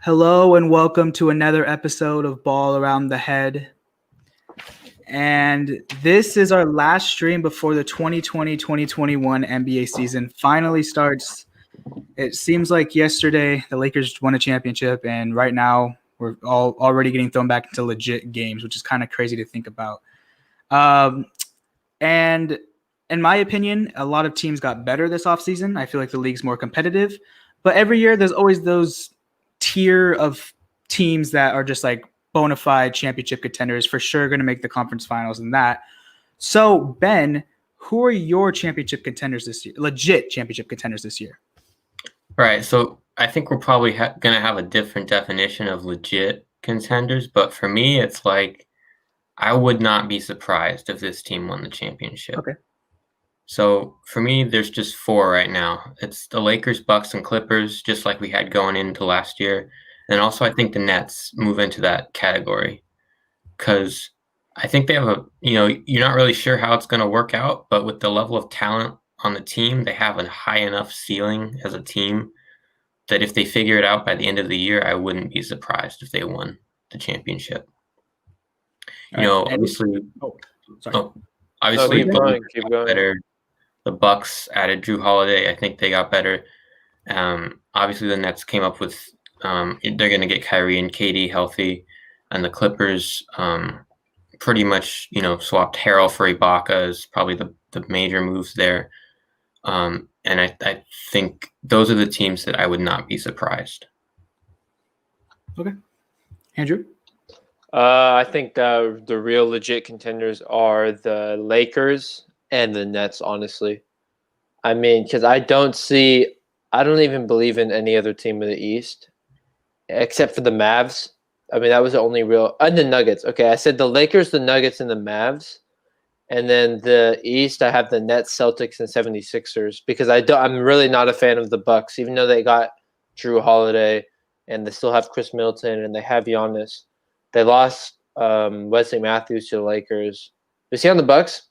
Hello and welcome to another episode of Ball Around the Head. And this is our last stream before the 2020-2021 NBA season finally starts. It seems like yesterday the Lakers won a championship, and right now we're all already getting thrown back into legit games, which is kind of crazy to think about. And in my opinion, a lot of teams got better this offseason. I feel like the league's more competitive. But every year there's always those tier of teams that are just like bona fide championship contenders, for sure going to make the conference finals and that. So, Ben, who are your championship contenders this year? Legit championship contenders this year? Right. So I think we're probably going to have a different definition of legit contenders. But for me, it's like I would not be surprised if this team won the championship. Okay. So for me, there's just four right now. It's the Lakers, Bucks, and Clippers, just like we had going into last year. And also, I think the Nets move into that category because I think they have you're not really sure how it's going to work out, but with the level of talent on the team, they have a high enough ceiling as a team that if they figure it out by the end of the year, I wouldn't be surprised if they won the championship. Obviously, keep going. Better. The Bucks added Drew Holiday. I think they got better. Obviously, the Nets came up with they're going to get Kyrie and KD healthy, and the Clippers pretty much swapped Harrell for Ibaka is probably the major moves there. And I think those are the teams that I would not be surprised. Okay. Andrew? I think the real legit contenders are the Lakers and the Nets, honestly. I mean, because I don't even believe in any other team in the East except for the Mavs. I mean, that was the only real – and the Nuggets. Okay, I said the Lakers, the Nuggets, and the Mavs. And then the East, I have the Nets, Celtics, and 76ers because I'm really not a fan of the Bucks, even though they got Drew Holiday and they still have Chris Middleton and they have Giannis. They lost Wesley Matthews to the Lakers. Is he on the Bucks?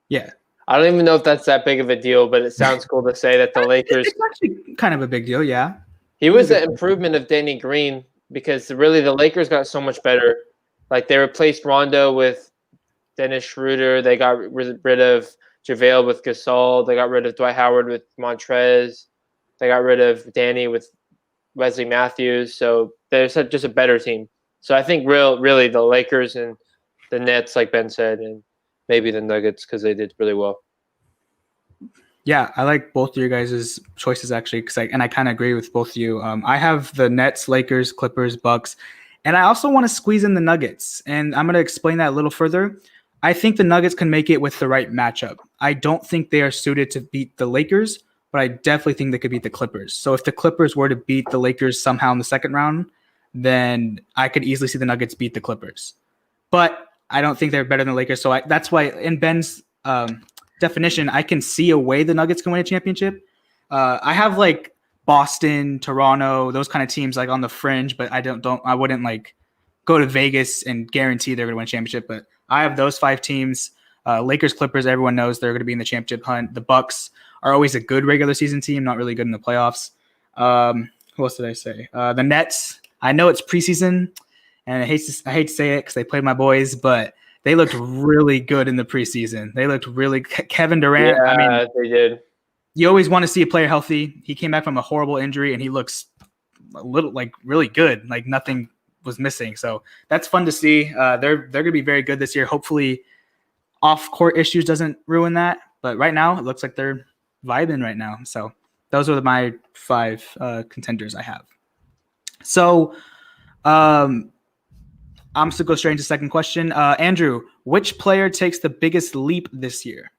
Yeah. I don't even know if that's that big of a deal, but it sounds cool to say that the Lakers. It's actually kind of a big deal, yeah. He was an improvement of Danny Green because really the Lakers got so much better. Like they replaced Rondo with Dennis Schroeder. They got rid of JaVale with Gasol. They got rid of Dwight Howard with Montrez. They got rid of Danny with Wesley Matthews. So they're just a better team. So I think really the Lakers and the Nets, like Ben said, and maybe the Nuggets because they did really well. Yeah, I like both of your guys' choices actually, and I kind of agree with both of you. I have the Nets, Lakers, Clippers, Bucks, and I also want to squeeze in the Nuggets, and I'm going to explain that a little further. I think the Nuggets can make it with the right matchup. I don't think they are suited to beat the Lakers, but I definitely think they could beat the Clippers. So if the Clippers were to beat the Lakers somehow in the second round, then I could easily see the Nuggets beat the Clippers. But I don't think they're better than the Lakers, so that's why in Ben's definition, I can see a way the Nuggets can win a championship. I have like Boston, Toronto, those kind of teams like on the fringe, but I wouldn't like go to Vegas and guarantee they're going to win a championship. But I have those five teams. Lakers, Clippers, everyone knows they're going to be in the championship hunt. The Bucks are always a good regular season team, not really good in the playoffs. Who else did I say? The Nets. I know it's preseason, and I hate to say it because they played my boys, but they looked really good in the preseason. They looked really – Kevin Durant, yeah, I mean – they did. You always want to see a player healthy. He came back from a horrible injury, and he looks a little like really good. Like nothing was missing. So that's fun to see. They're going to be very good this year. Hopefully off-court issues doesn't ruin that. But right now, it looks like they're vibing right now. So those are my five contenders I have. So I'm going to go straight into the second question. Andrew, which player takes the biggest leap this year?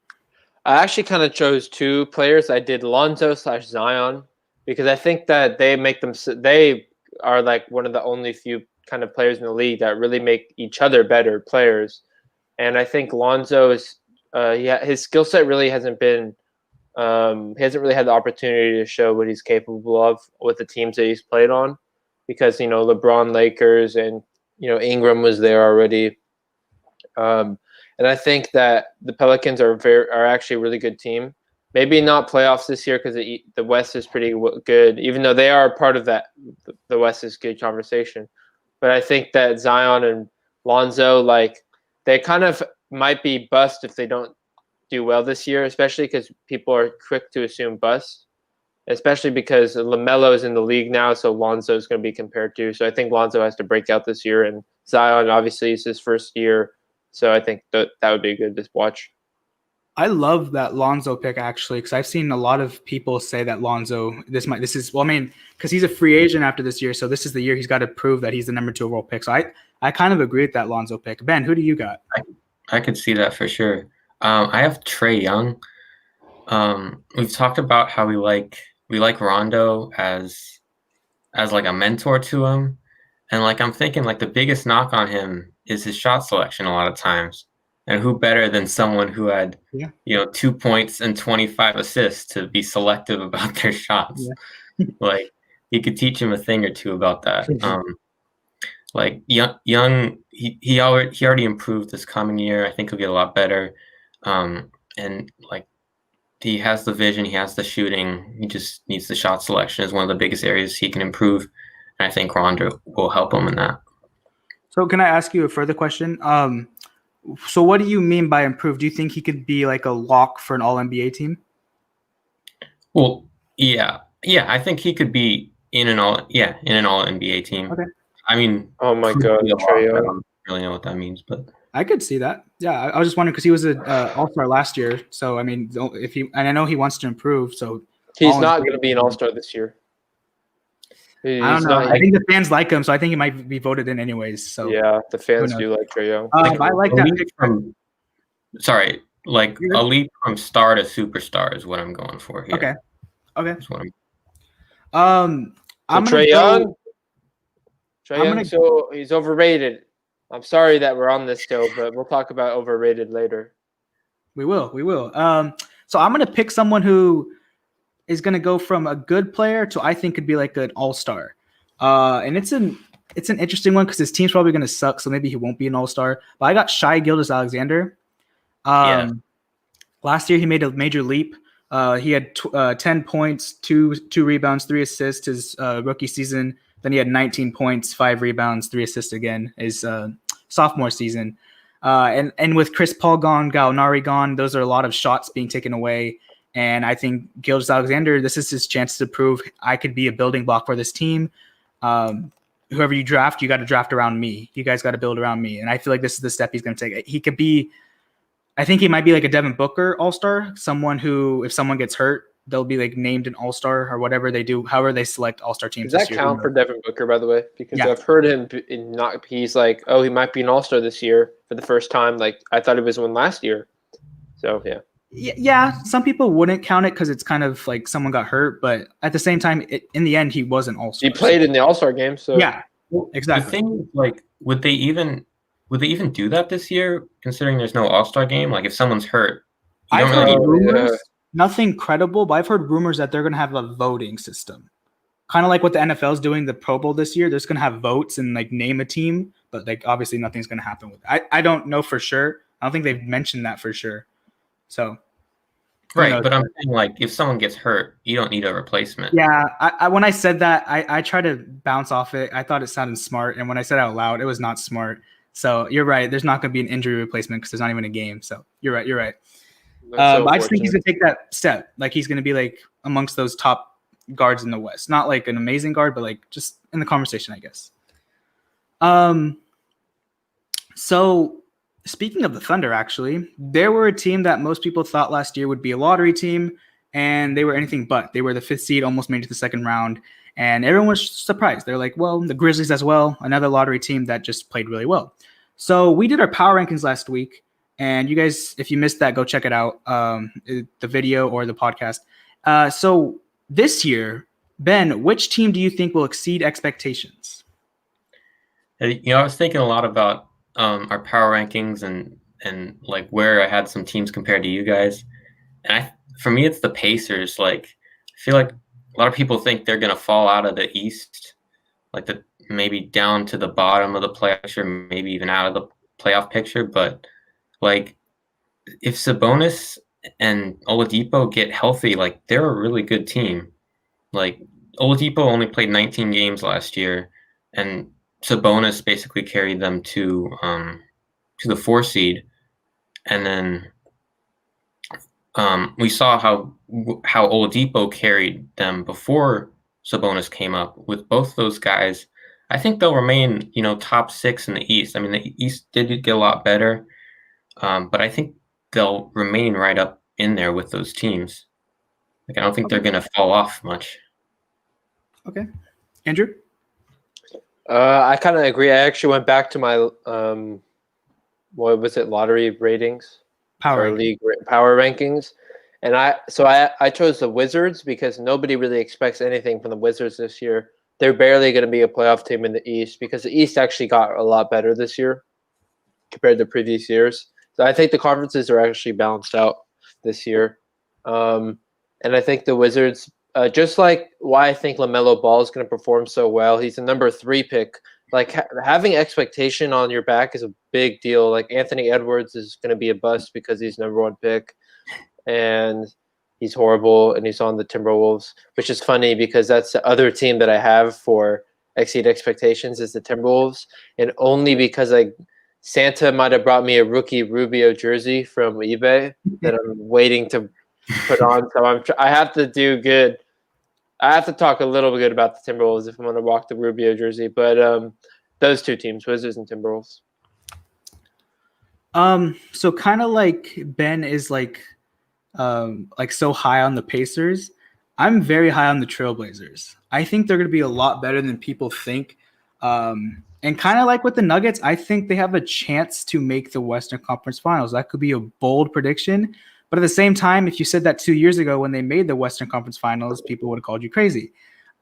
I actually kind of chose two players. I did Lonzo/Zion because I think that they are like one of the only few kind of players in the league that really make each other better players. And I think Lonzo is his skill set really hasn't been he hasn't really had the opportunity to show what he's capable of with the teams that he's played on because LeBron, Lakers, and Ingram was there already. And I think that the Pelicans are actually a really good team. Maybe not playoffs this year because the West is pretty good, even though they are part of that the West is good conversation. But I think that Zion and Lonzo, like, they kind of might be bust if they don't do well this year, especially because people are quick to assume bust, especially because LaMelo is in the league now, so Lonzo is going to be compared to. So I think Lonzo has to break out this year, and Zion obviously is his first year, so I think that would be good to watch. I love that Lonzo pick actually, because I've seen a lot of people say that Lonzo, because he's a free agent after this year, so this is the year he's got to prove that he's the number 2 overall pick. So I kind of agree with that Lonzo pick. Ben, who do you got? I could see that for sure. I have Trae Young. We've talked about how we like Rondo as like a mentor to him, and like I'm thinking like the biggest knock on him is his shot selection a lot of times. And who better than someone who had 2 points and 25 assists to be selective about their shots? Yeah. Like he could teach him a thing or two about that. Like Young, he already improved this coming year. I think he'll get a lot better. And like he has the vision, he has the shooting. He just needs the shot selection is one of the biggest areas he can improve. And I think Rondo will help him in that. So can I ask you a further question? So what do you mean by improve? Do you think he could be like a lock for an All-NBA team? Well, yeah. I think he could be in an All-NBA team. Okay. I mean, oh my God, Trae Young. I don't really know what that means, but I could see that. Yeah, I was just wondering because he was an All-Star last year. So I mean, and I know he wants to improve. So he's not going to be an All-Star this year. I don't know. I think the fans like him, so I think he might be voted in anyways. So yeah, the fans do like Trae Young. I like that pick. A leap from star to superstar is what I'm going for here. Okay. That's what I'm Trae Young. So he's overrated. I'm sorry that we're on this still, but we'll talk about overrated later. We will. So I'm gonna pick someone who is going to go from a good player to I think could be like an all-star. And it's an interesting one because his team's probably going to suck, so maybe he won't be an all-star. But I got Shai Gilgeous-Alexander. Last year he made a major leap. He had 10 points, 2 rebounds, 3 assists his rookie season. Then he had 19 points, 5 rebounds, 3 assists again his sophomore season. And with Chris Paul gone, Gallinari gone, those are a lot of shots being taken away. And I think Gilgeous-Alexander, this is his chance to prove I could be a building block for this team. Whoever you draft, you got to draft around me. You guys got to build around me. And I feel like this is the step he's going to take. He could be, I think he might be like a Devin Booker all-star, someone who, if someone gets hurt, they'll be like named an all-star or whatever they do, however they select all-star teams. Does that count for Devin Booker, by the way? Because I've heard him he's like, he might be an all-star this year for the first time. Like I thought he was one last year. So, yeah. Yeah, some people wouldn't count it because it's kind of like someone got hurt, but at the same time, in the end, he was an all-star. He played in the All-Star game, so yeah, exactly. The thing is, like, would they even do that this year? Considering there's no All-Star game, like if someone's hurt, I've heard rumors, nothing credible, but I've heard rumors that they're going to have a voting system, kind of like what the NFL is doing the Pro Bowl this year. They're just going to have votes and like name a team, but like obviously nothing's going to happen with it. I don't know for sure. I don't think they've mentioned that for sure. So, right, but I'm saying like if someone gets hurt, you don't need a replacement. Yeah, I when I said that, I tried to bounce off it. I thought it sounded smart, and when I said it out loud, it was not smart. So you're right. There's not going to be an injury replacement because there's not even a game. So you're right. But I just think he's going to take that step. Like he's going to be like amongst those top guards in the West. Not like an amazing guard, but like just in the conversation, I guess. So. Speaking of the Thunder, actually, there were a team that most people thought last year would be a lottery team, and they were anything but. They were the 5th seed, almost made it to the second round, and everyone was surprised. They're like, well, the Grizzlies as well, another lottery team that just played really well. So we did our power rankings last week, and you guys, if you missed that, go check it out, the video or the podcast. So this year, Ben, which team do you think will exceed expectations? I was thinking a lot about our power rankings and like where I had some teams compared to you guys. And for me, it's the Pacers. Like, I feel like a lot of people think they're going to fall out of the East, like maybe down to the bottom of the playoffs or maybe even out of the playoff picture. But like, if Sabonis and Oladipo get healthy, like they're a really good team. Like Oladipo only played 19 games last year, and Sabonis basically carried them to the 4 seed, and then we saw how Oladipo carried them before Sabonis came up. With both those guys, I think they'll remain, top 6 in the East. I mean, the East did get a lot better, but I think they'll remain right up in there with those teams. Like, I don't think they're going to fall off much. Okay, Andrew. I kind of agree. I actually went back to my what was it, lottery ratings Power. league power rankings, and I chose the Wizards because nobody really expects anything from the Wizards this year. They're barely going to be a playoff team in the East because the East actually got a lot better this year compared to previous years. So I think the conferences are actually balanced out this year, and I think the Wizards. Just like why I think LaMelo Ball is going to perform so well. He's a number 3 pick. Like having expectation on your back is a big deal. Like Anthony Edwards is going to be a bust because he's number 1 pick, and he's horrible, and he's on the Timberwolves, which is funny because that's the other team that I have for exceed expectations is the Timberwolves, and only because Santa might have brought me a rookie Rubio jersey from eBay that I'm waiting to put on. So I have to do good. I have to talk a little bit about the Timberwolves if I'm going to rock the Rubio jersey. But those 2 teams, Wizards and Timberwolves. So kind of like Ben is like so high on the Pacers. I'm very high on the Trailblazers. I think they're going to be a lot better than people think. And kind of like with the Nuggets, I think they have a chance to make the Western Conference Finals. That could be a bold prediction. But at the same time, if you said that 2 years ago when they made the Western Conference Finals, people would have called you crazy.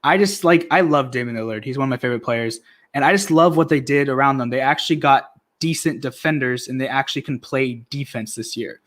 I love Damian Lillard. He's one of my favorite players. And I just love what they did around them. They actually got decent defenders, and they actually can play defense this year.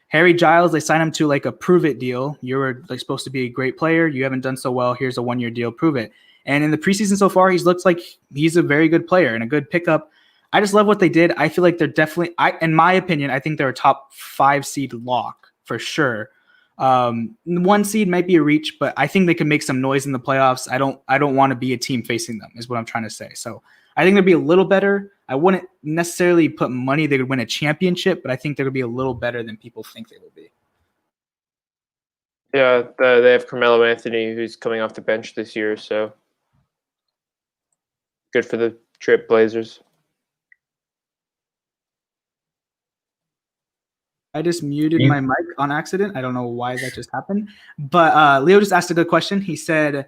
Harry Giles, they signed him to like a prove it deal. You're like supposed to be a great player. You haven't done so well. Here's a 1-year deal. Prove it. And in the preseason so far, he's looks like he's a very good player and a good pickup. I just love what they did. I feel like they're definitely, in my opinion, I think they're a top 5 seed lock for sure. 1 seed might be a reach, but I think they can make some noise in the playoffs. I don't want to be a team facing them is what I'm trying to say. So I think they'll be a little better. I wouldn't necessarily put money they could win a championship, but I think they're going to be a little better than people think they will be. Yeah, they have Carmelo Anthony, who's coming off the bench this year, so good for the Trip Blazers. I just muted my mic on accident. I don't know why that just happened. But Leo just asked a good question. He said,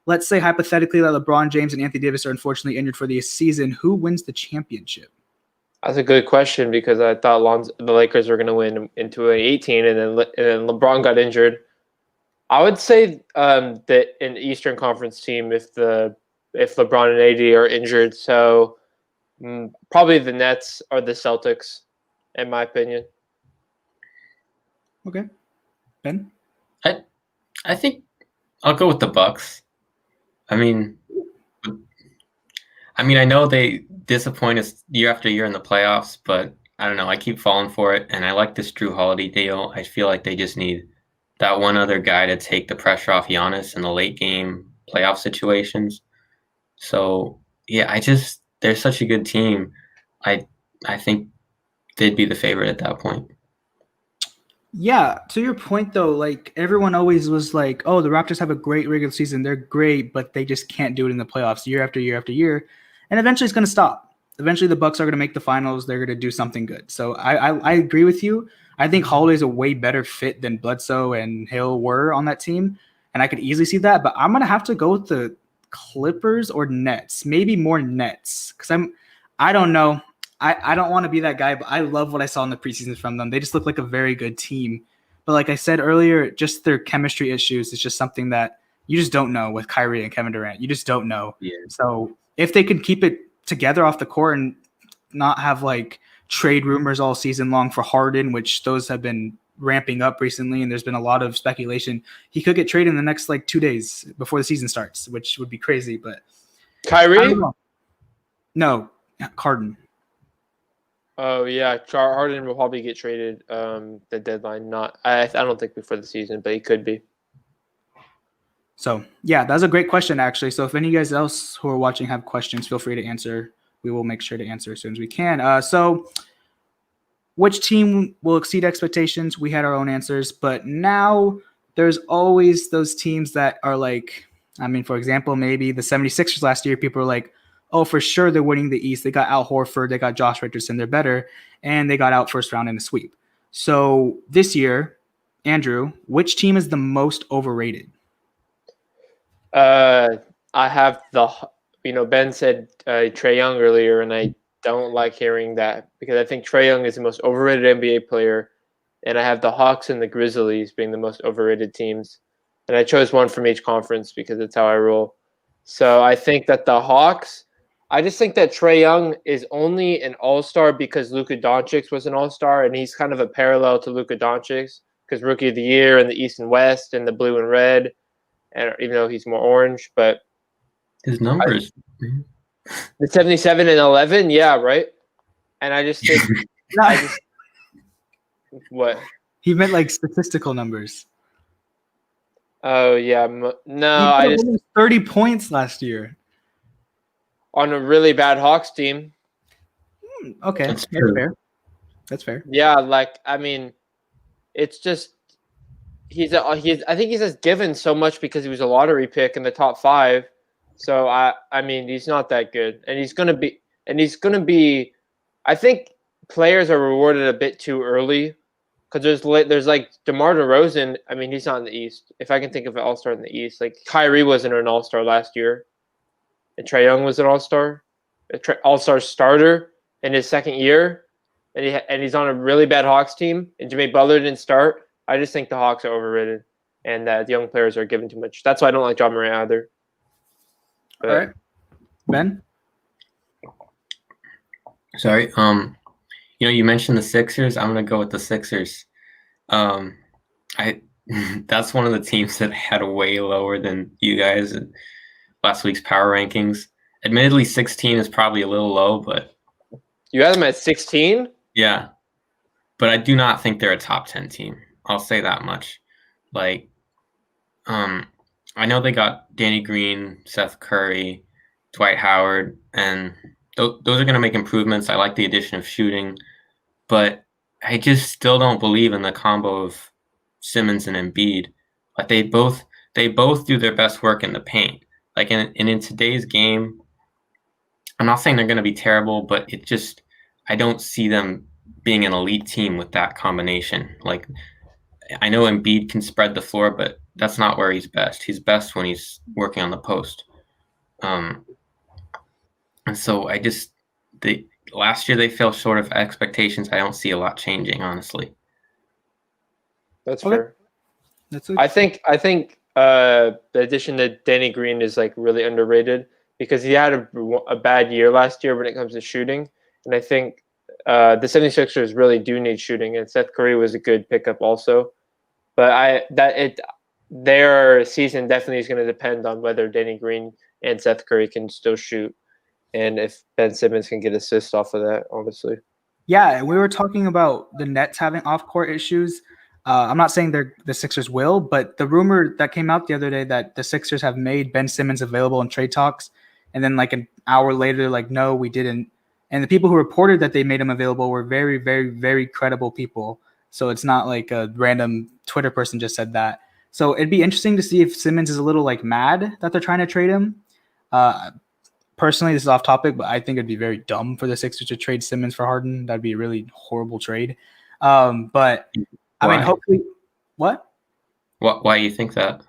let's say hypothetically that LeBron James and Anthony Davis are unfortunately injured for the season. Who wins the championship? That's a good question because I thought the Lakers were going to win in 2018, and then LeBron got injured. I would say that an Eastern Conference team if LeBron and AD are injured. So probably the Nets or the Celtics, in my opinion. Okay, Ben. I think I'll go with the Bucks. I mean, I know they disappoint us year after year in the playoffs, but I don't know. I keep falling for it, and I like this Drew Holiday deal. I feel like they just need that one other guy to take the pressure off Giannis in the late game playoff situations. So yeah, they're such a good team. I think they'd be the favorite at that point. Yeah, to your point though, like everyone always was like, "Oh, the Raptors have a great regular season. They're great, but they just can't do it in the playoffs year after year after year." And eventually it's going to stop. Eventually the Bucks are going to make the finals. They're going to do something good. So I agree with you. I think Holiday's a way better fit than Bledsoe and Hill were on that team, and I could easily see that, but I'm going to have to go with the Clippers or Nets. Maybe more Nets cuz I don't know. I don't want to be that guy, but I love what I saw in the preseason from them. They just look like a very good team. But like I said earlier, just their chemistry issues is just something that you just don't know with Kyrie and Kevin Durant. You just don't know. Yeah. So if they could keep it together off the court and not have like trade rumors all season long for Harden, which those have been ramping up recently, and there's been a lot of speculation, he could get traded in the next like 2 days before the season starts, which would be crazy. But Kyrie? No, Harden. Oh yeah, Harden will probably get traded the deadline. I don't think before the season, but he could be. So yeah, that's a great question actually. So if any of you guys else who are watching have questions, feel free to answer. We will make sure to answer as soon as we can. So which team will exceed expectations? We had our own answers, but now there's always those teams that are like, I mean, for example, maybe the 76ers last year, people were like, oh, for sure they're winning the East. They got Al Horford, they got Josh Richardson, they're better, and they got out first round in a sweep. So this year, Andrew, which team is the most overrated? I have Ben said Trae Young earlier, and I don't like hearing that because I think Trae Young is the most overrated NBA player, and I have the Hawks and the Grizzlies being the most overrated teams, and I chose one from each conference because that's how I roll. So I think that the Hawks. I just think that Trae Young is only an all-star because Luka Doncic was an all-star, and he's kind of a parallel to Luka Doncic because Rookie of the Year in the East and West and the blue and red, and even though he's more orange, but His numbers. the 77 and 11, yeah, right. And I just think, what? He meant like statistical numbers. Oh yeah, no, He I put just almost 30 points last year. on a really bad Hawks team. Okay, That's that's true. fair. That's fair. Yeah, like I mean, it's just he's I think he's just given so much because he was a lottery pick in the top 5. So I mean he's not that good, and he's gonna be. I think players are rewarded a bit too early because there's like DeMar DeRozan. I mean he's not in the East. If I can think of an All-Star in the East, like Kyrie wasn't an All-Star last year, and Trae Young was an All-Star, All-Star starter in his second year, and he's on a really bad Hawks team, and Jimmy Butler didn't start. I just think the Hawks are overrated, and that the young players are given too much. That's why I don't like John Morant either. But, All right, Ben. Sorry. You mentioned the Sixers. I'm gonna go with the Sixers. I that's one of the teams that had way lower than you guys in last week's power rankings. Admittedly, 16 is probably a little low, but you had them at 16? yeah. But I do not think they're a top 10 team. I'll say that much. Like, I know they got Danny Green, Seth Curry, Dwight Howard, and those are going to make improvements. I like the addition of shooting, but I just still don't believe in the combo of Simmons and Embiid. Like they both do their best work in the paint. Like in today's game, I'm not saying they're going to be terrible, but I don't see them being an elite team with that combination. Like I know Embiid can spread the floor, but that's not where he's best. He's best when he's working on the post. And so last year they fell short of expectations. I don't see a lot changing, honestly. That's Okay. fair. That's I think the addition to Danny Green is like really underrated because he had a bad year last year when it comes to shooting, and I think the 76ers really do need shooting, and Seth Curry was a good pickup also. But their season definitely is going to depend on whether Danny Green and Seth Curry can still shoot, and if Ben Simmons can get assists off of that, honestly. Yeah, we were talking about the Nets having off-court issues. I'm not saying the Sixers will, but the rumor that came out the other day that the Sixers have made Ben Simmons available in trade talks, and then like an hour later, they're like, no, we didn't. And the people who reported that they made him available were very, very, very credible people. So it's not like a random Twitter person just said that. So it'd be interesting to see if Simmons is a little like mad that they're trying to trade him. Personally, this is off topic, but I think it'd be very dumb for the Sixers to trade Simmons for Harden. That'd be a really horrible trade. But I mean, hopefully, what? Why do you think that?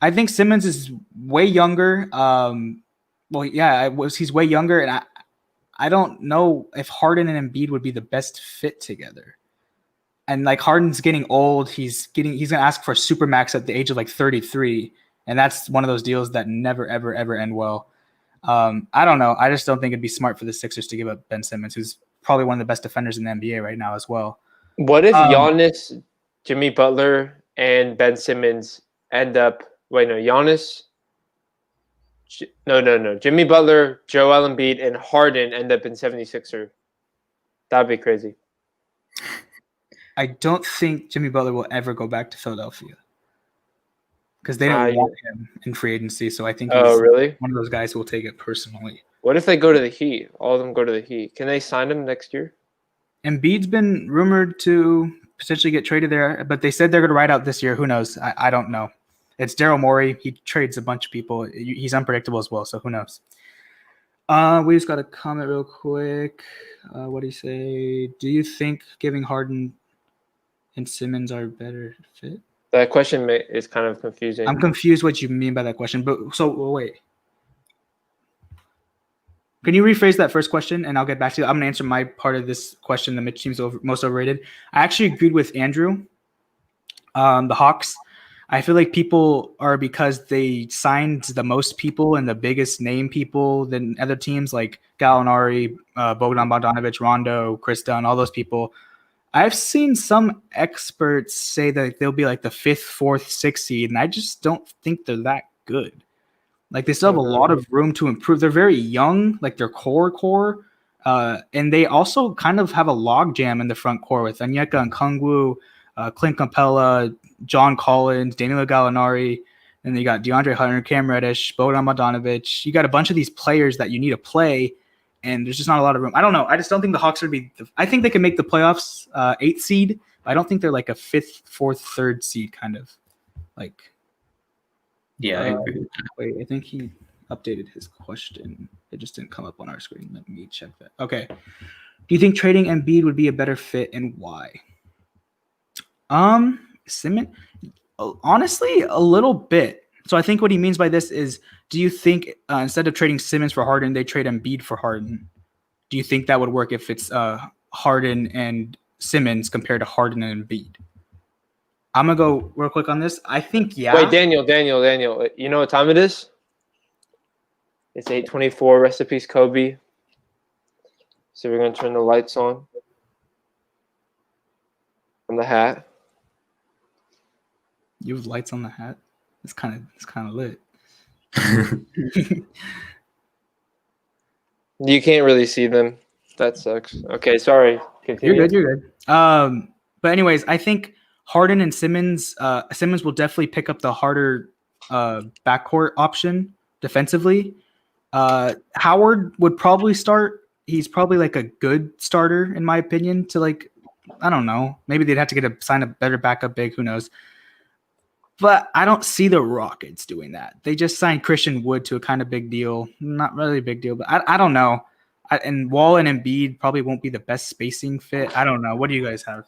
I think Simmons is way younger. He's way younger, and I don't know if Harden and Embiid would be the best fit together. And like Harden's getting old, he's gonna ask for a supermax at the age of like 33, and that's one of those deals that never ever ever end well. I don't know. I just don't think it'd be smart for the Sixers to give up Ben Simmons, who's probably one of the best defenders in the NBA right now as well. What if Giannis, Jimmy Butler, and Ben Simmons end up? Wait, no, Giannis. No. Jimmy Butler, Joel Embiid, and Harden end up in 76er. That'd be crazy. I don't think Jimmy Butler will ever go back to Philadelphia. because they Ah, don't yeah. want him in free agency. So I think Oh, he's really? one of those guys who will take it personally. What if they go to the Heat? All of them go to the Heat. Can they sign him next year? Embiid's been rumored to potentially get traded there, but they said they're going to ride out this year. Who knows? I don't know. It's Daryl Morey. He trades a bunch of people. He's unpredictable as well, so who knows? We just got a comment real quick. What do you say? Do you think giving Harden and Simmons are a better fit? That question is kind of confusing. I'm confused what you mean by that question. But so wait. Can you rephrase that first question and I'll get back to you? I'm going to answer my part of this question, the Mitch team's most overrated. I actually agreed with Andrew. The Hawks, I feel like people are because they signed the most people and the biggest name people than other teams like Gallinari, Bogdan Bogdanovic, Rondo, Chris Dunn, all those people. I've seen some experts say that they'll be like the 5th, 4th, 6th seed, and I just don't think they're that good. Like they still have a lot of room to improve. They're very young, like their core, and they also kind of have a log jam in the front core with Onyeka Okongwu, Clint Capella, John Collins, Danilo Gallinari, and then you got DeAndre Hunter, Cam Reddish, Bogdan Bogdanovic. You got a bunch of these players that you need to play, and there's just not a lot of room. I don't know. I just don't think the Hawks would be. I think they can make the playoffs 8th seed. I don't think they're like a 5th, 4th, 3rd seed kind of like. Yeah, I agree with that. Wait, I think he updated his question. It just didn't come up on our screen. Let me check that. Okay. Do you think trading Embiid would be a better fit and why? Simmons, honestly, a little bit. So I think what he means by this is, do you think instead of trading Simmons for Harden, they trade Embiid for Harden? Do you think that would work if it's Harden and Simmons compared to Harden and Embiid? I'm going to go real quick on this. I think, yeah. Wait, Daniel. You know what time it is? It's 8:24. Rest in peace, Kobe. So we're going to turn the lights on the hat. You have lights on the hat? It's kind of lit. You can't really see them. That sucks. Okay, sorry. Continue. You're good. But anyways, I think Harden and Simmons will definitely pick up the harder backcourt option defensively. Howard would probably start. He's probably like a good starter in my opinion to like, I don't know. Maybe they'd have to sign a better backup big. Who knows? But I don't see the Rockets doing that. They just signed Christian Wood to a kind of big deal. Not really a big deal, but I don't know. And Wall and Embiid probably won't be the best spacing fit. I don't know. What do you guys have?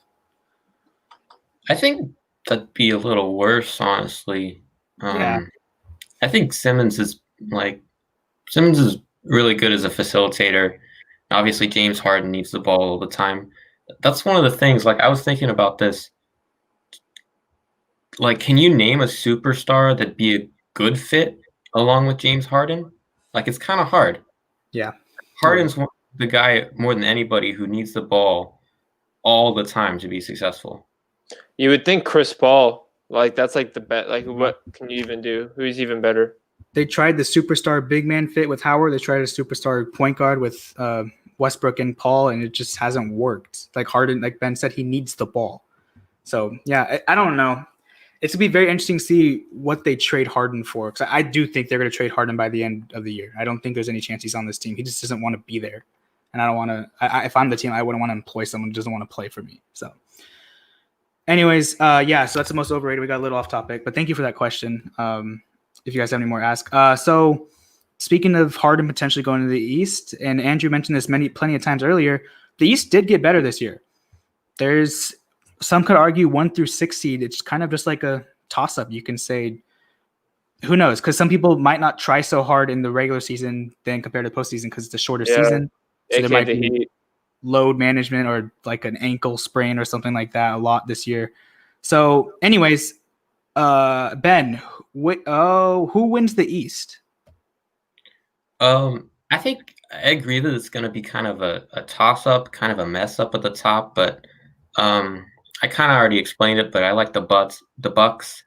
I think that'd be a little worse, honestly. Yeah. I think Simmons is really good as a facilitator. Obviously, James Harden needs the ball all the time. That's one of the things. Like I was thinking about this. Like, can you name a superstar that'd be a good fit along with James Harden? Like, it's kind of hard. Yeah. Harden's the guy more than anybody who needs the ball all the time to be successful. You would think Chris Paul, like that's like the bet. Like, what can you even do? Who's even better? They tried the superstar big man fit with Howard. They tried a superstar point guard with Westbrook and Paul, and it just hasn't worked. Like Harden, like Ben said, he needs the ball. So yeah, I don't know. It's gonna be very interesting to see what they trade Harden for. Because I do think they're gonna trade Harden by the end of the year. I don't think there's any chance he's on this team. He just doesn't want to be there, and I don't want to. If I'm the team, I wouldn't want to employ someone who doesn't want to play for me. So, anyways, yeah. So that's the most overrated. We got a little off topic, but thank you for that question. If you guys have any more, ask. So, speaking of Harden potentially going to the East, and Andrew mentioned this plenty of times earlier, the East did get better this year. There's some could argue 1 through 6 seed. It's kind of just like a toss up. You can say, who knows? Because some people might not try so hard in the regular season than compared to the postseason because it's a shorter season. So there might be load management or like an ankle sprain or something like that a lot this year. So, anyways, Ben, who wins the East? I think I agree that it's going to be kind of a toss up, kind of a mess up at the top, but I kind of already explained it, but I like the Bucks.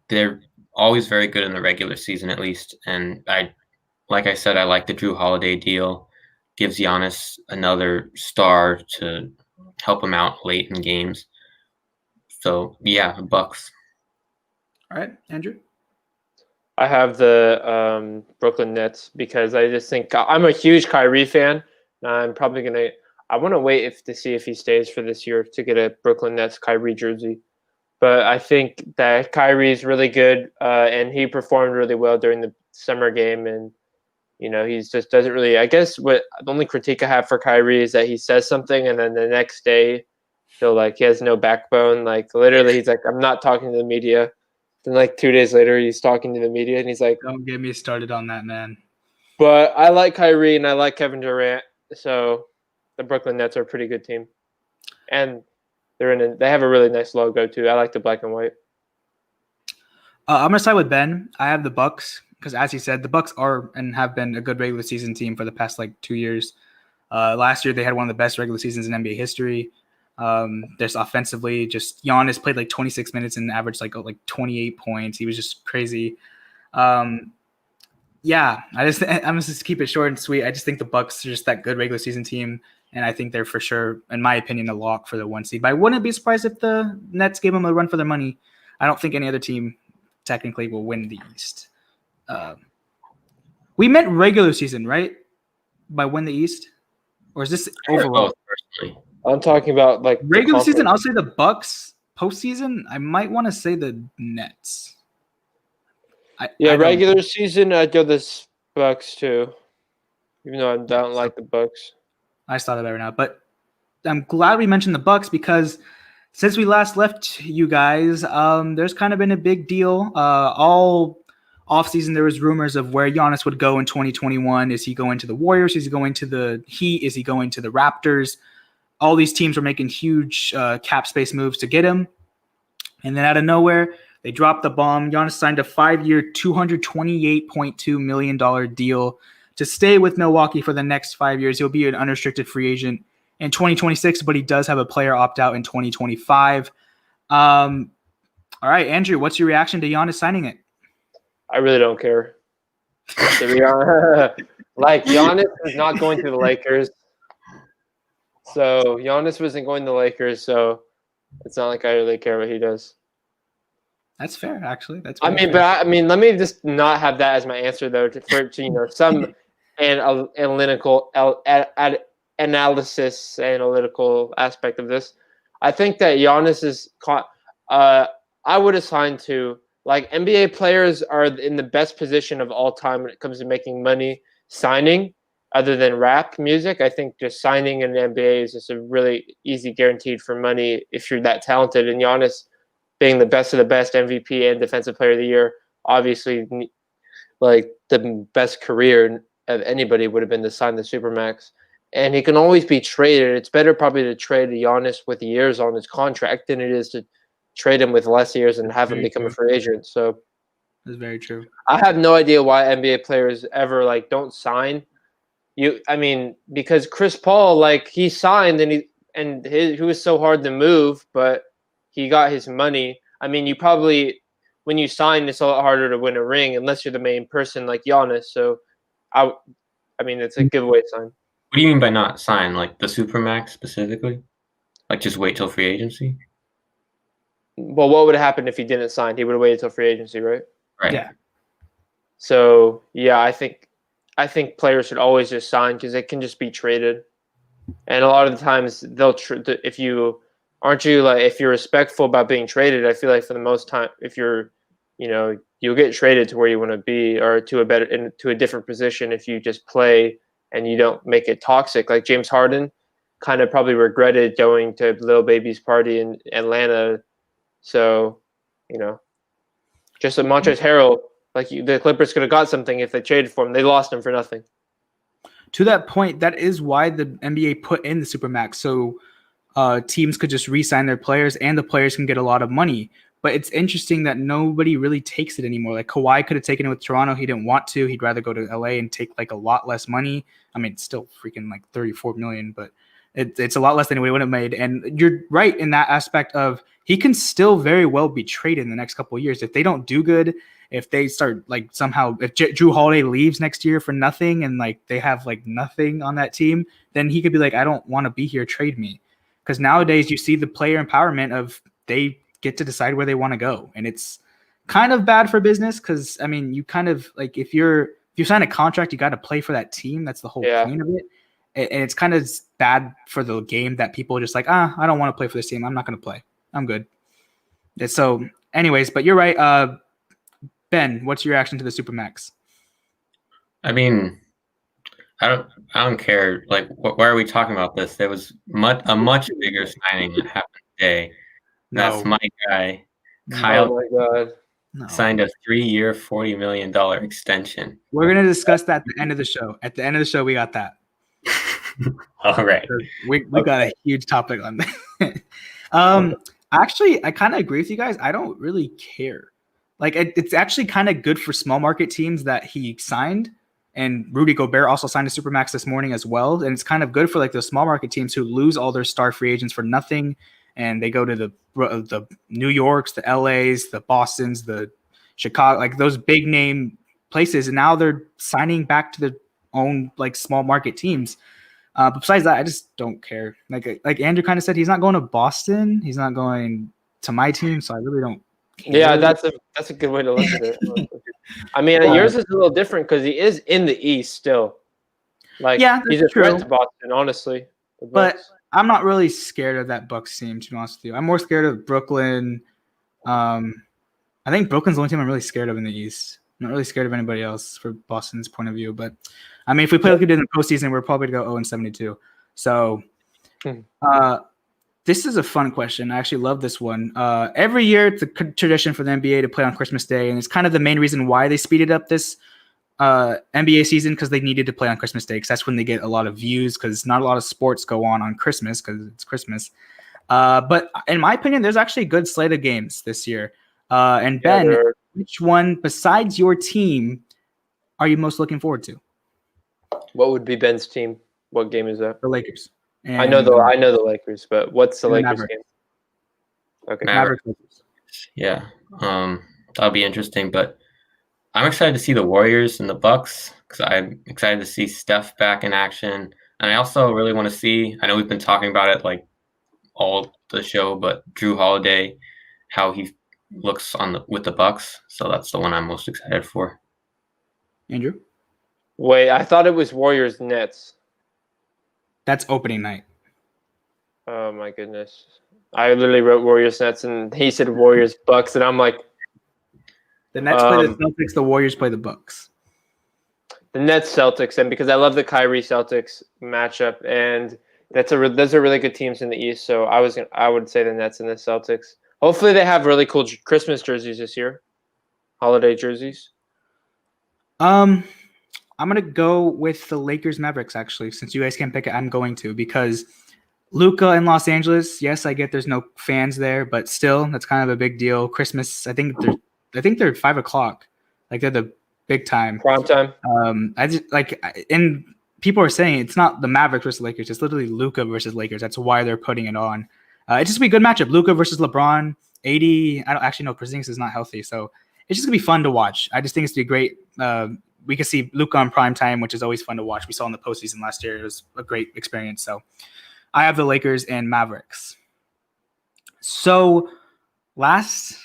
They're always very good in the regular season, at least. And like I said, I like the Drew Holiday deal. Gives Giannis another star to help him out late in games. So yeah, the Bucks. All right, Andrew. I have the Brooklyn Nets because I just think I'm a huge Kyrie fan. And I'm probably gonna. I want to wait to see if he stays for this year to get a Brooklyn Nets Kyrie jersey. But I think that Kyrie is really good, and he performed really well during the summer game. And he just doesn't really. I guess what the only critique I have for Kyrie is that he says something, and then the next day, he has no backbone. Like literally, he's like, "I'm not talking to the media." Then like 2 days later, he's talking to the media, and he's like, Don't get me started on that, man. "But I like Kyrie and I like Kevin Durant, so the Brooklyn Nets are a pretty good team, and they have a really nice logo too. I like the black and white." I'm gonna side with Ben. I have the Bucks because, as he said, the Bucks are and have been a good regular season team for the past 2 years. Last year, they had one of the best regular seasons in NBA history. There's offensively, just Giannis played 26 minutes and averaged like 28 points. He was just crazy. Yeah, I'm just keep it short and sweet. I just think the Bucks are just that good regular season team, and I think they're for sure, in my opinion, a lock for the 1 seed. But I wouldn't be surprised if the Nets gave them a run for their money. I don't think any other team technically will win the East. We meant regular season, right? By win the East, or is this overall? Personally. I'm talking about regular season. I'll say the Bucks. Postseason, I might want to say the Nets. Regular season, I'd go the Bucks too, even though I don't like the Bucks. I just thought of that right now, but I'm glad we mentioned the Bucks because since we last left you guys, there's kind of been a big deal. All offseason, there was rumors of where Giannis would go in 2021. Is he going to the Warriors? Is he going to the Heat? Is he going to the Raptors? All these teams were making huge cap space moves to get him. And then out of nowhere, they dropped the bomb. Giannis signed a 5-year, $228.2 million deal to stay with Milwaukee for the next 5 years. He'll be an unrestricted free agent in 2026, but he does have a player opt-out in 2025. All right, Andrew, what's your reaction to Giannis signing it? I really don't care. To be honest, Giannis is not going to the Lakers. So Giannis wasn't going to the Lakers, so it's not like I really care what he does. That's fair, actually. Let me just not have that as my answer though. Some analytical aspect of this. I think that Giannis is caught. I would assign to NBA players are in the best position of all time when it comes to making money signing. Other than rap music, I think just signing in the NBA is just a really easy guaranteed for money if you're that talented. And Giannis, being the best of the best, MVP and Defensive Player of the Year, obviously, the best career of anybody would have been to sign the Supermax. And he can always be traded. It's better probably to trade Giannis with years on his contract than it is to trade him with less years and have him become a free agent. So that's very true. I have no idea why NBA players ever don't sign. Because Chris Paul, he signed and he was so hard to move, but he got his money. You probably, when you sign, it's a lot harder to win a ring unless you're the main person like Giannis. So, it's a giveaway sign. What do you mean by not sign? The Supermax specifically? Just wait till free agency? Well, what would have happened if he didn't sign? He would have waited till free agency, right? Right. Yeah. So, yeah, I think players should always just sign because they can just be traded. And a lot of the times if you're respectful about being traded, I feel like for the most time, if you're, you'll get traded to where you want to be or to a different position if you just play and you don't make it toxic. Like James Harden kind of probably regretted going to Lil Baby's party in Atlanta. So, just a Montrezl Harrell, the Clippers could have got something if they traded for him. They lost him for nothing. To that point, that is why the NBA put in the Supermax, so teams could just re-sign their players and the players can get a lot of money. But it's interesting that nobody really takes it anymore. Kawhi could have taken it with Toronto. He didn't want to. He'd rather go to LA and take a lot less money. It's still freaking $34 million, but it's a lot less than he would have made. And you're right in that aspect of he can still very well be traded in the next couple of years. If they don't do good, if they start somehow, if Drew Holiday leaves next year for nothing and they have nothing on that team, then he could be I don't want to be here, trade me. Because nowadays you see the player empowerment of they get to decide where they want to go. And it's kind of bad for business because I mean, you kind of like if you sign a contract, you got to play for that team. That's the whole Yeah. point of it. And it's kind of bad for the game that people are just like, I don't want to play for this team. I'm not going to play. I'm good. So, anyways, but you're right. Ben, what's your reaction to the Supermax? I mean, I don't care. Like, why are we talking about this? There was a much bigger signing that happened today. That's my guy, Kyle. Oh my god. No. Signed a 3-year, $40 million extension. We're gonna discuss that at the end of the show. At the end of the show, we got that. All right. We got a huge topic on that. Actually, I kind of agree with you guys. I don't really care. Like, it's actually kind of good for small market teams that he signed. And Rudy Gobert also signed a Supermax this morning as well. And it's kind of good for like the small market teams who lose all their star free agents for nothing. And they go to the New Yorks, the LAs, the Bostons, the Chicago, like those big name places. And now they're signing back to their own like small market teams. But besides that, I just don't care. Like Andrew kind of said, he's not going to Boston. He's not going to my team. So I really don't care. Yeah, that's a good way to look at it. I mean, yours is a little different because he is in the East still. Like, yeah, he's a true. threat to Boston, honestly. But I'm not really scared of that Bucks team, to be honest with you. I'm more scared of Brooklyn. I think Brooklyn's the only team I'm really scared of in the East. I'm not really scared of anybody else for Boston's point of view. But, I mean, if we play like we did in the postseason, we're probably going to go 0-72. So, this is a fun question. I actually love this one. Every year, it's a tradition for the NBA to play on Christmas Day, and it's kind of the main reason why they speeded up this NBA season because they needed to play on Christmas Day because that's when they get a lot of views because not a lot of sports go on Christmas because it's Christmas. But in my opinion, there's actually a good slate of games this year. And Ben, which one besides your team are you most looking forward to? What would be Ben's team? What game is that? The Lakers. And I know the Lakers, but what's the Lakers Mavericks. game? Okay. Mavericks. Yeah, that'll be interesting. But I'm excited to see the Warriors and the Bucks because I'm excited to see Steph back in action, and I also really want to see. I know we've been talking about it like all the show, but Drew Holiday, how he looks with the Bucks. So that's the one I'm most excited for. Andrew? Wait, I thought it was Warriors Nets. That's opening night. Oh my goodness. I literally wrote Warriors Nets and he said Warriors Bucks and I'm like the Nets play the Celtics, the Warriors play the Bucks. The Nets Celtics, and because I love the Kyrie Celtics matchup and those are really good teams in the East, so I would say the Nets and the Celtics. Hopefully they have really cool Christmas jerseys this year. Holiday jerseys. I'm going to go with the Lakers Mavericks, actually. Since you guys can't pick it, I'm going to because Luka in Los Angeles, yes, I get there's no fans there, but still, that's kind of a big deal. Christmas, I think they're 5 o'clock. Like they're the big time. Prime time. And people are saying it's not the Mavericks versus Lakers. It's literally Luka versus Lakers. That's why they're putting it on. It's just be a good matchup. Luka versus LeBron. 80. I don't actually know. Porzingis is not healthy, so it's just gonna be fun to watch. I just think it's gonna be great. We can see Luka on prime time, which is always fun to watch. We saw in the postseason last year. It was a great experience. So I have the Lakers and Mavericks. So last,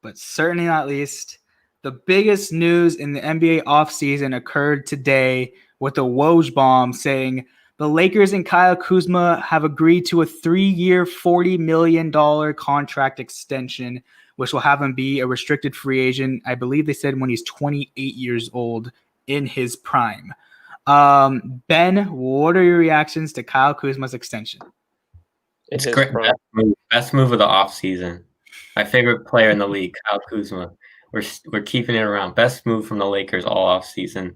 but certainly not least, the biggest news in the NBA offseason occurred today with the Woj bomb saying the Lakers and Kyle Kuzma have agreed to a 3-year, $40 million contract extension, which will have him be a restricted free agent. I believe they said when he's 28 years old in his prime. Ben, what are your reactions to Kyle Kuzma's extension? It's great. Best move of the offseason. My favorite player in the league, Kyle Kuzma. We're keeping it around. Best move from the Lakers all offseason.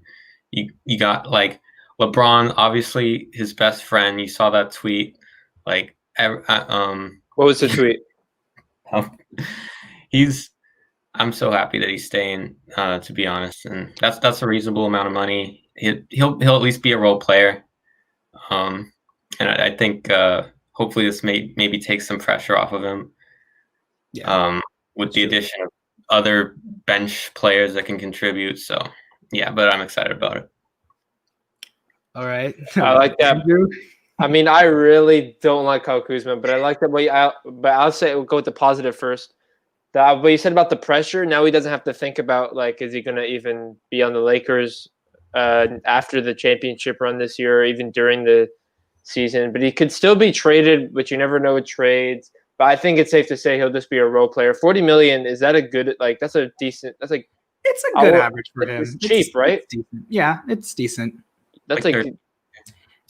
You got like LeBron, obviously his best friend. You saw that tweet. Like, what was the tweet? I'm so happy that he's staying. To be honest, and that's a reasonable amount of money. He'll at least be a role player. And I think hopefully this maybe take some pressure off of him. Yeah. With the addition of other bench players that can contribute. So yeah, but I'm excited about it. All right. I like that. I mean, I really don't like Kyle Kuzma, but I like that way. But I'll say we'll go with the positive first. what you said about the pressure. Now he doesn't have to think about like, is he going to even be on the Lakers after the championship run this year, or even during the season? But he could still be traded, which you never know with trades. But I think it's safe to say he'll just be a role player. $40 million, is that a good, like, that's a decent, that's like, It's a good average for him. It's cheap, right? It's decent. Yeah, it's decent. That's Like like,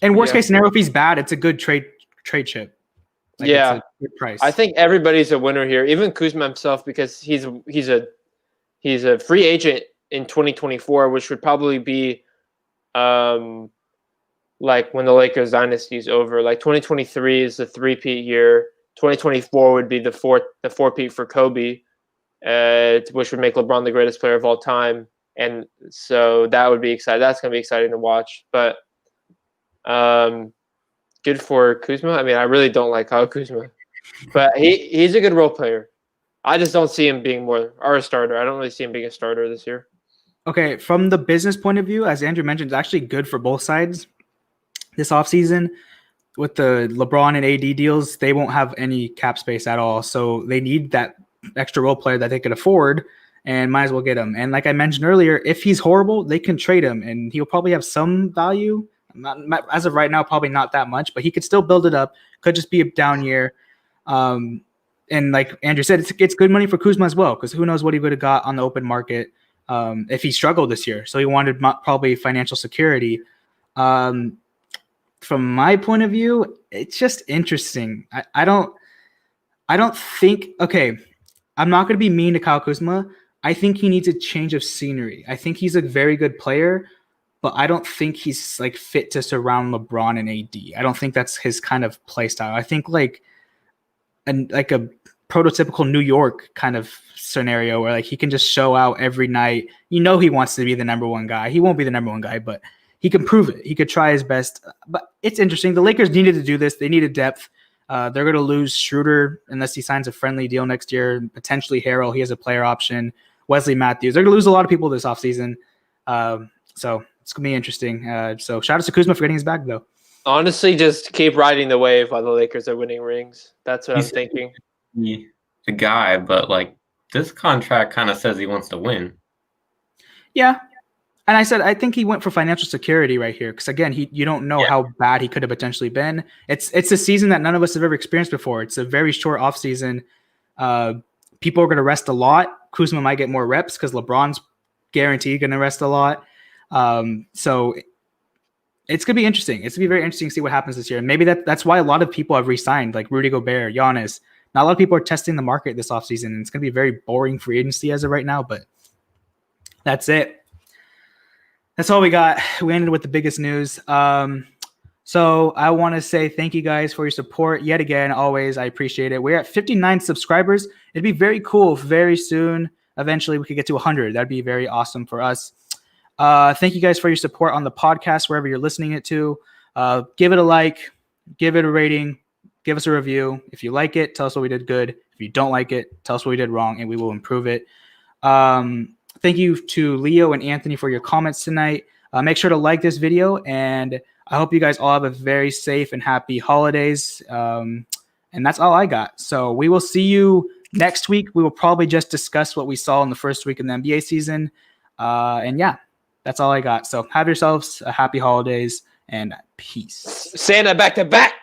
And worst Yeah. case scenario, if he's bad, it's a good trade chip. Like, Yeah. it's a good price. I think everybody's a winner here, even Kuzma himself, because he's a free agent in 2024, which would probably be like when the Lakers dynasty is over. Like 2023 is the three-peat year. 2024 would be the four-peat for Kobe, which would make LeBron the greatest player of all time. And so that would be exciting. That's going to be exciting to watch. But good for Kuzma. I mean, I really don't like Kyle Kuzma, but he's a good role player. I just don't see him being a starter. I don't really see him being a starter this year. Okay, from the business point of view, as Andrew mentioned, it's actually good for both sides this offseason. With the LeBron and AD deals, they won't have any cap space at all. So they need that extra role player that they could afford, and might as well get him. And like I mentioned earlier, if he's horrible, they can trade him, and he'll probably have some value. Not, as of right now, probably not that much, but he could still build it up. Could just be a down year. And like Andrew said, it's good money for Kuzma as well, because who knows what he would have got on the open market if he struggled this year. So he wanted probably financial security. From my point of view, it's just interesting. I don't think, okay, I'm not going to be mean to Kyle Kuzma. I think he needs a change of scenery. I think he's a very good player, but I don't think he's like fit to surround LeBron and AD. I don't think that's his kind of play style. I think like a prototypical New York kind of scenario where like he can just show out every night. You know, he wants to be the number one guy. He won't be the number one guy, but he can prove it. He could try his best. But it's interesting. The Lakers needed to do this. They needed depth. They're going to lose Schroeder unless he signs a friendly deal next year. Potentially Harrell. He has a player option. Wesley Matthews. They're going to lose a lot of people this offseason. So it's going to be interesting. So shout out to Kuzma for getting his bag, though. Honestly, just keep riding the wave while the Lakers are winning rings. That's what I'm He's thinking. The guy, but like this contract kind of says he wants to win. Yeah. And I think he went for financial security right here. Because again, you don't know how bad he could have potentially been. It's a season that none of us have ever experienced before. It's a very short offseason. People are going to rest a lot. Kuzma might get more reps because LeBron's guaranteed going to rest a lot. So it's going to be interesting. It's going to be very interesting to see what happens this year. And maybe that's why a lot of people have re-signed, like Rudy Gobert, Giannis. Not a lot of people are testing the market this offseason. And it's going to be very boring free agency as of right now, but that's it. That's all we got. We ended with the biggest news. So I want to say thank you guys for your support yet again. Always, I appreciate it. We're at 59 subscribers. It'd be very cool if very soon, eventually, we could get to 100. That'd be very awesome for us. Thank you guys for your support on the podcast, wherever you're listening it to. Give it a like, give it a rating, give us a review. If you like it, tell us what we did good. If you don't like it, tell us what we did wrong, and we will improve it. Thank you to Leo and Anthony for your comments tonight. Make sure to like this video, and I hope you guys all have a very safe and happy holidays. And that's all I got. So we will see you next week. We will probably just discuss what we saw in the first week of the NBA season. And yeah, that's all I got. So have yourselves a happy holidays and peace. Santa back to back.